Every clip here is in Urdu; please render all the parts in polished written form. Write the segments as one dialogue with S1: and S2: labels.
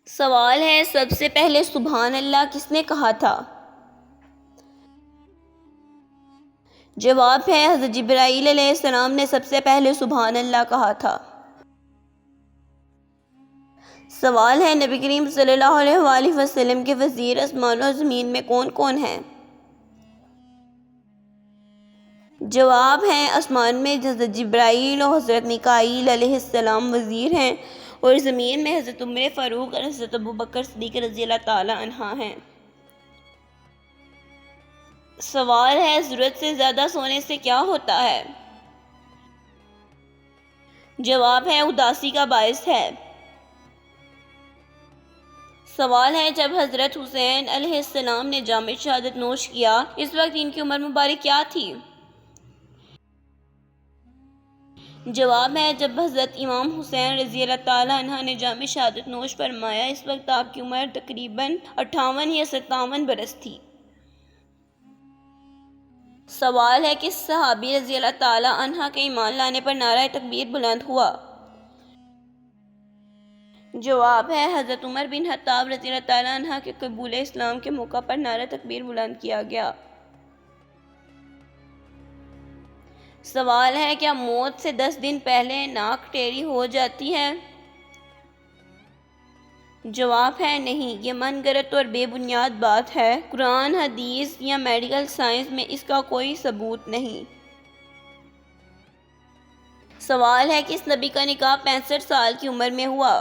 S1: سوال ہے، سب سے پہلے سبحان اللہ کس نے کہا تھا؟ جواب ہے، حضرت جبرائیل علیہ السلام نے سب سے پہلے سبحان اللہ کہا تھا۔ سوال ہے، نبی کریم صلی اللہ علیہ وآلہ وسلم کے وزیر آسمان و زمین میں کون کون ہیں؟ جواب ہے، آسمان میں حضرت جبرائیل اور حضرت میکائیل علیہ السلام وزیر ہیں، اور زمین میں حضرت عمر فاروق اور حضرت ابوبکر صدیق رضی اللہ تعالی عنہ ہیں۔ سوال ہے، ضرورت سے زیادہ سونے سے کیا ہوتا ہے؟ جواب ہے، اداسی کا باعث ہے۔ سوال ہے، جب حضرت حسین علیہ السلام نے جام شہادت نوش کیا، اس وقت ان کی عمر مبارک کیا تھی؟ جواب ہے، جب حضرت امام حسین رضی اللہ تعالی عنہ نے جام شہادت نوش فرمایا، اس وقت آپ کی عمر تقریباً 58 یا 57 برس تھی۔ سوال ہے، کس صحابی رضی اللہ تعالی عنہ کے ایمان لانے پر نعرہ تکبیر بلند ہوا؟ جواب ہے، حضرت عمر بن خطاب رضی اللہ تعالی عنہ کے قبول اسلام کے موقع پر نعرہ تکبیر بلند کیا گیا۔ سوال ہے، کیا موت سے 10 دن پہلے ناک ٹیڑھی ہو جاتی ہے؟ جواب ہے، نہیں، یہ من گھڑت اور بے بنیاد بات ہے۔ قرآن، حدیث یا میڈیکل سائنس میں اس کا کوئی ثبوت نہیں۔ سوال ہے، کس نبی کا نکاح 65 سال کی عمر میں ہوا؟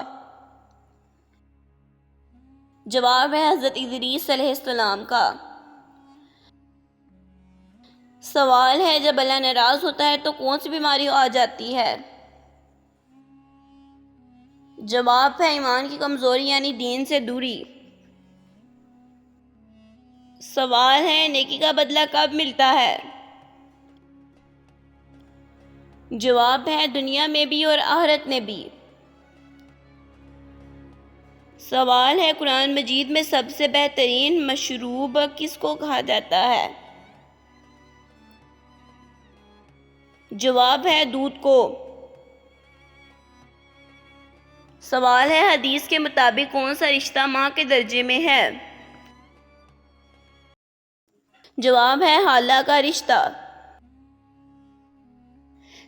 S1: جواب ہے، حضرت ادریس علیہ السلام کا۔ سوال ہے، جب اللہ ناراض ہوتا ہے تو کون سی بیماری آ جاتی ہے؟ جواب ہے، ایمان کی کمزوری یعنی دین سے دوری۔ سوال ہے، نیکی کا بدلہ کب ملتا ہے؟ جواب ہے، دنیا میں بھی اور آخرت میں بھی۔ سوال ہے، قرآن مجید میں سب سے بہترین مشروب کس کو کہا جاتا ہے؟ جواب ہے، دودھ کو۔ سوال ہے، حدیث کے مطابق کون سا رشتہ ماں کے درجے میں ہے؟ جواب ہے، خالہ کا رشتہ۔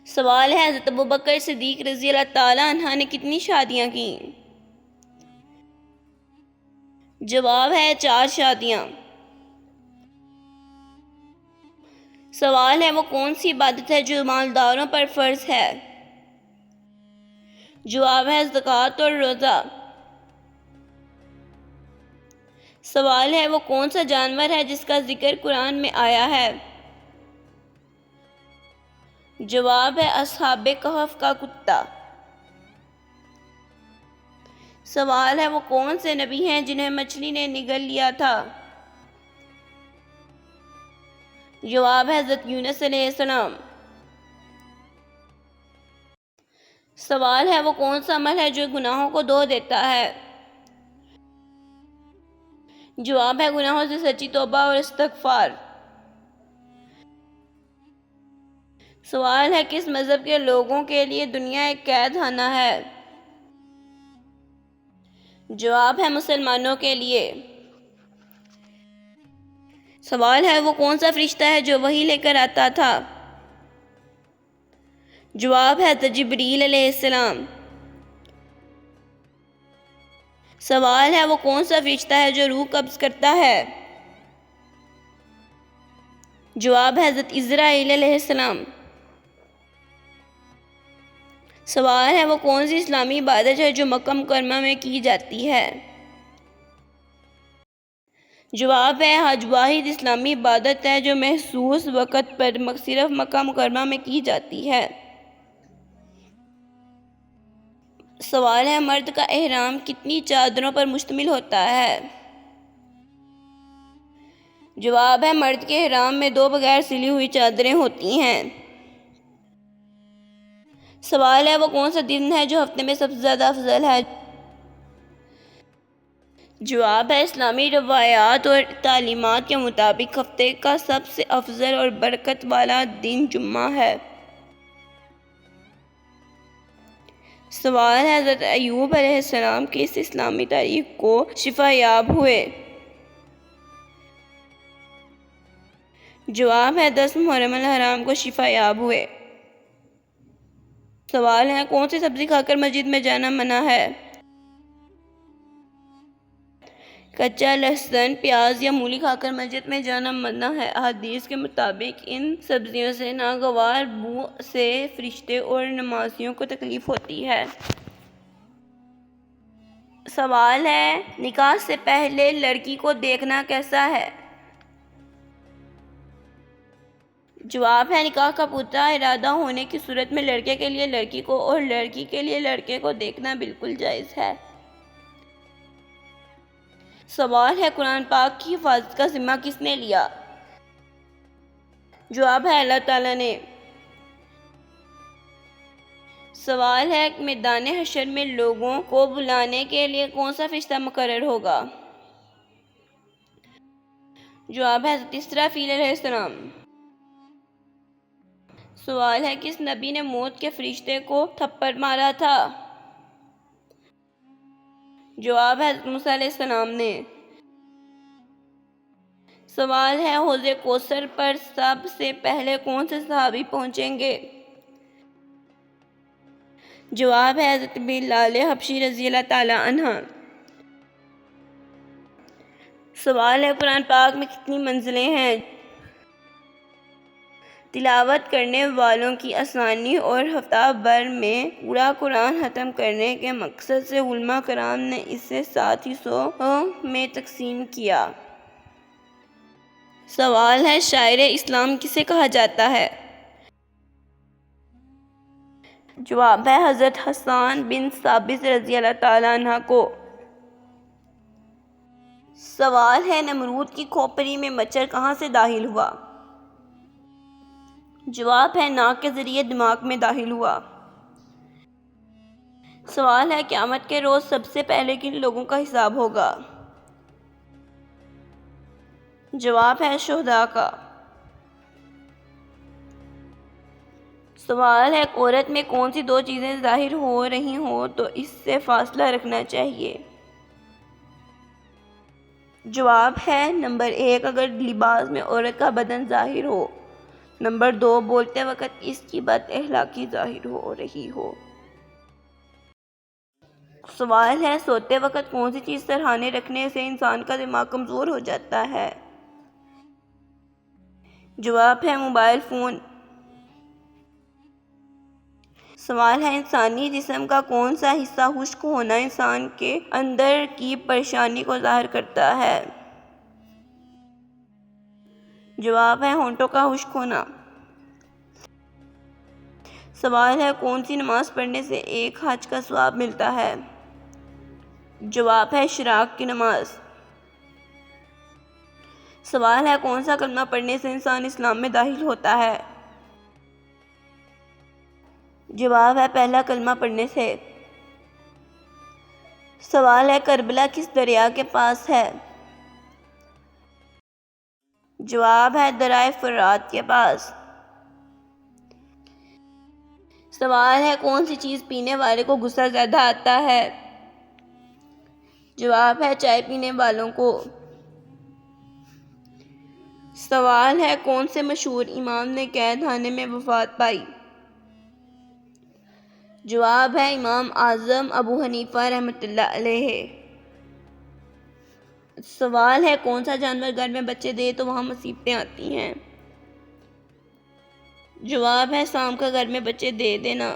S1: سوال ہے، حضرت ابوبکر صدیق رضی اللہ تعالی عنہ نے کتنی شادیاں کیں؟ جواب ہے، 4 شادیاں۔ سوال ہے، وہ کون سی عبادت ہے جو مالداروں پر فرض ہے؟ جواب ہے، زکوٰۃ اور روزہ۔ سوال ہے، وہ کون سا جانور ہے جس کا ذکر قرآن میں آیا ہے؟ جواب ہے، اصحاب کہف کا کتا۔ سوال ہے، وہ کون سے نبی ہیں جنہیں مچھلی نے نگل لیا تھا؟ جواب ہے، حضرت یونس علیہ السلام۔ سوال ہے، وہ کون سا عمل ہے جو گناہوں کو دھو دیتا ہے؟ جواب ہے، گناہوں سے سچی توبہ اور استغفار۔ سوال ہے، کس مذہب کے لوگوں کے لیے دنیا ایک قید خانہ ہے؟ جواب ہے، مسلمانوں کے لیے۔ سوال ہے، وہ کون سا فرشتہ ہے جو وحی لے کر آتا تھا؟ جواب ہے، حضرت جبریل علیہ السلام۔ سوال ہے، وہ کون سا فرشتہ ہے جو روح قبض کرتا ہے؟ جواب ہے، حضرت اسرائیل علیہ السلام۔ سوال ہے، وہ کون سی اسلامی عبادت ہے جو مکہ مکرمہ میں کی جاتی ہے؟ جواب ہے، حج واحد اسلامی عبادت ہے جو محسوس وقت پر صرف مکہ مکرمہ میں کی جاتی ہے۔ سوال ہے، مرد کا احرام کتنی چادروں پر مشتمل ہوتا ہے؟ جواب ہے، مرد کے احرام میں 2 بغیر سلی ہوئی چادریں ہوتی ہیں۔ سوال ہے، وہ کون سا دن ہے جو ہفتے میں سب سے زیادہ افضل ہے؟ جواب ہے، اسلامی روایات اور تعلیمات کے مطابق ہفتے کا سب سے افضل اور برکت والا دن جمعہ ہے۔ سوال ہے حضرت ایوب علیہ السلام کس اسلامی تاریخ کو شفا یاب ہوئے؟ جواب ہے 10 محرم الحرام کو شفا یاب ہوئے۔ سوال ہے کون سی سبزی کھا کر مسجد میں جانا منع ہے؟ کچا لہسن، پیاز یا مولی کھا کر مسجد میں جانا منع ہے۔ احادیث کے مطابق ان سبزیوں سے ناگوار بو سے فرشتے اور نمازیوں کو تکلیف ہوتی ہے۔ سوال ہے نکاح سے پہلے لڑکی کو دیکھنا کیسا ہے؟ جواب ہے نکاح کا پختہ ارادہ ہونے کی صورت میں لڑکے کے لیے لڑکی کو اور لڑکی کے لیے لڑکے کو دیکھنا بالکل جائز ہے۔ سوال ہے قرآن پاک کی حفاظت کا ذمہ کس نے لیا؟ جواب ہے اللہ تعالیٰ نے۔ سوال ہے میدان حشر میں لوگوں کو بلانے کے لیے کون سا فرشتہ مقرر ہوگا؟ جواب ہے حضرت اسرافیل علیہ السلام۔ سوال ہے کس نبی نے موت کے فرشتے کو تھپڑ مارا تھا؟ جواب ہے حضرت موسیٰ علیہ السلام نے۔ سوال ہے حوض کوثر پر سب سے پہلے کون سے صحابی پہنچیں گے؟ جواب ہے حضرت بلال حبشی رضی اللہ تعالی عنہ۔ سوال ہے قرآن پاک میں کتنی منزلیں ہیں؟ تلاوت کرنے والوں کی آسانی اور ہفتہ بھر میں پورا قرآن ختم کرنے کے مقصد سے علماء کرام نے اسے 7 حصوں میں تقسیم کیا۔ سوال ہے شاعر اسلام کسے کہا جاتا ہے؟ جواب ہے حضرت حسان بن ثابت رضی اللہ تعالیٰ عنہ کو۔ سوال ہے نمرود کی کھوپڑی میں مچھر کہاں سے داخل ہوا؟ جواب ہے ناک کے ذریعے دماغ میں داخل ہوا۔ سوال ہے قیامت کے روز سب سے پہلے کن لوگوں کا حساب ہوگا؟ جواب ہے شہداء کا۔ سوال ہے ایک عورت میں کون سی 2 چیزیں ظاہر ہو رہی ہوں تو اس سے فاصلہ رکھنا چاہیے؟ جواب ہے نمبر 1 اگر لباس میں عورت کا بدن ظاہر ہو، نمبر 2 بولتے وقت اس کی بد اخلاقی ظاہر ہو رہی ہو۔ سوال ہے سوتے وقت کون سی چیز سرہانے رکھنے سے انسان کا دماغ کمزور ہو جاتا ہے؟ جواب ہے موبائل فون۔ سوال ہے انسانی جسم کا کون سا حصہ خشک ہونا انسان کے اندر کی پریشانی کو ظاہر کرتا ہے؟ جواب ہے ہونٹوں کا خشک ہونا۔ سوال ہے کون سی نماز پڑھنے سے 1 حج کا ثواب ملتا ہے؟ جواب ہے اشراق کی نماز۔ سوال ہے کون سا کلمہ پڑھنے سے انسان اسلام میں داخل ہوتا ہے؟ جواب ہے پہلا کلمہ پڑھنے سے۔ سوال ہے کربلا کس دریا کے پاس ہے؟ جواب ہے دریائے فرات کے پاس۔ سوال ہے کون سی چیز پینے والے کو غصہ زیادہ آتا ہے؟ جواب ہے چائے پینے والوں کو۔ سوال ہے کون سے مشہور امام نے قید خانے میں وفات پائی؟ جواب ہے امام اعظم ابو حنیفہ رحمۃ اللہ علیہ۔ سوال ہے کون سا جانور گھر میں بچے دے تو وہاں مصیبتیں آتی ہیں؟ جواب ہے سانپ کا گھر میں بچے دے دینا۔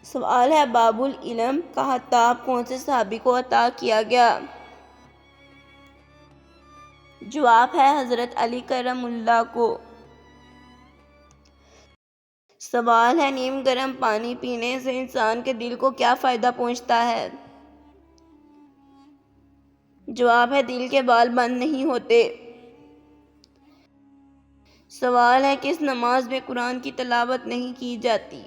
S1: سوال ہے باب العلم کا خطاب کون سے صحابی کو عطا کیا گیا؟ جواب ہے حضرت علی کرم اللہ کو۔ سوال ہے نیم گرم پانی پینے سے انسان کے دل کو کیا فائدہ پہنچتا ہے؟ جواب ہے دل کے بال بند نہیں ہوتے۔ سوال ہے کس نماز میں قرآن کی تلاوت نہیں کی جاتی؟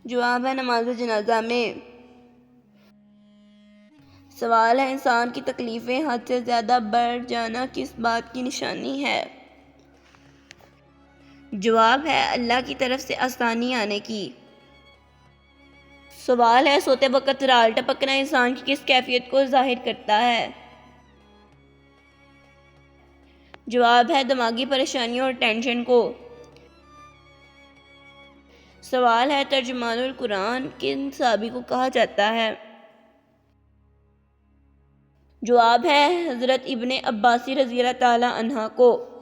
S1: جواب ہے نماز جنازہ میں۔ سوال ہے انسان کی تکلیفیں حد سے زیادہ بڑھ جانا کس بات کی نشانی ہے؟ جواب ہے اللہ کی طرف سے آسانی آنے کی۔ سوال ہے سوتے وقت رال ٹپکنا انسان کی کس کیفیت کو ظاہر کرتا ہے؟ جواب ہے دماغی پریشانیوں اور ٹینشن کو۔ سوال ہے ترجمان القرآن کن صحابی کو کہا جاتا ہے؟ جواب ہے حضرت ابن عباس رضی اللہ تعالی عنہ کو۔